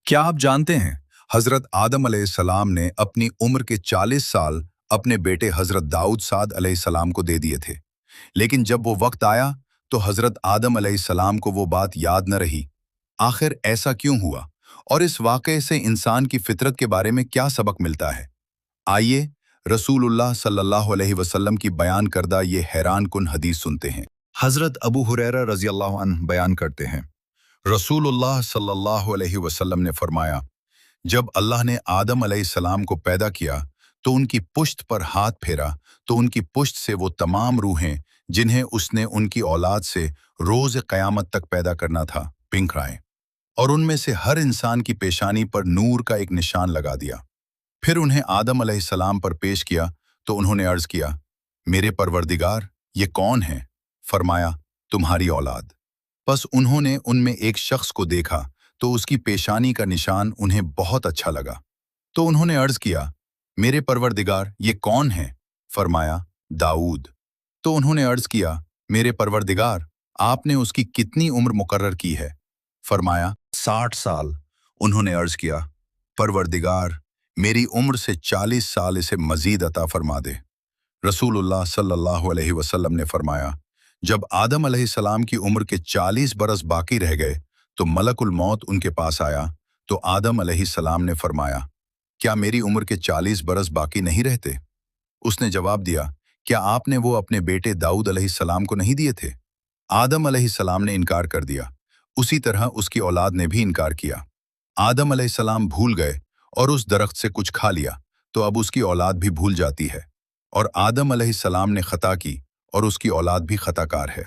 क्या आप जानते हैं हजरत आदम अलैहिस्सलाम ने अपनी उम्र के 40 साल अपने बेटे हजरत दाऊद साद अलैहिस्सलाम को दे दिए थे। लेकिन जब वो वक्त आया तो हजरत आदम अलैहिस्सलाम को वो बात याद न रही। आखिर ऐसा क्यों हुआ और इस वाक़े से इंसान की फितरत के बारे में क्या सबक मिलता है? आइए रसूलुल्लाह सल्लल्लाहु अलैहि वसल्लम की बयान करदा ये हैरान कुन हदीस सुनते हैं। हजरत अबू हुरैरा रज़ी अल्लाह अन्हु बयान करते हैं, रसूलुल्लाह सल्लल्लाहु अलैहि वसल्लम ने फरमाया, जब अल्लाह ने आदम अलैहिस्सलाम को पैदा किया तो उनकी पुश्त पर हाथ फेरा तो उनकी पुश्त से वो तमाम रूहें जिन्हें उसने उनकी औलाद से रोज क़यामत तक पैदा करना था पिंक आए और उनमें से हर इंसान की पेशानी पर नूर का एक निशान लगा दिया। फिर उन्हें आदम अलैहिस्सलाम पर पेश किया तो उन्होंने अर्ज किया, मेरे परवरदिगार ये कौन है? फरमाया, तुम्हारी औलाद। बस उन्होंने उनमें एक शख्स को देखा तो उसकी पेशानी का निशान उन्हें बहुत अच्छा लगा। तो उन्होंने अर्ज किया, मेरे परवरदिगार ये कौन है? फरमाया, दाऊद। तो उन्होंने अर्ज किया, मेरे परवरदिगार आपने उसकी कितनी उम्र मुकर्रर की है? फरमाया, 60 साल। उन्होंने अर्ज किया, परवरदिगार मेरी उम्र से 40 साल इसे मजीद अता फरमा दे। रसूलुल्लाह सल्लल्लाहु अलैहि वसल्लम ने फरमाया, जब आदम अलैहिस्सलाम की उम्र के 40 बरस बाकी रह गए तो मलकुल मौत उनके पास आया तो आदम अलैहिस्सलाम ने फरमाया, क्या मेरी उम्र के 40 बरस बाकी नहीं रहते? उसने जवाब दिया, क्या आपने वो अपने बेटे दाऊद अलैहिस्सलाम को नहीं दिए थे? आदम अलैहिस्सलाम ने इनकार कर दिया। उसी तरह उसकी औलाद ने भी इनकार किया। आदम अलैहिस्सलाम भूल गए और उस दरख्त से कुछ खा लिया तो अब उसकी औलाद भी भूल जाती है और आदम अलैहिस्सलाम ने खता की और उसकी औलाद भी खताकार है।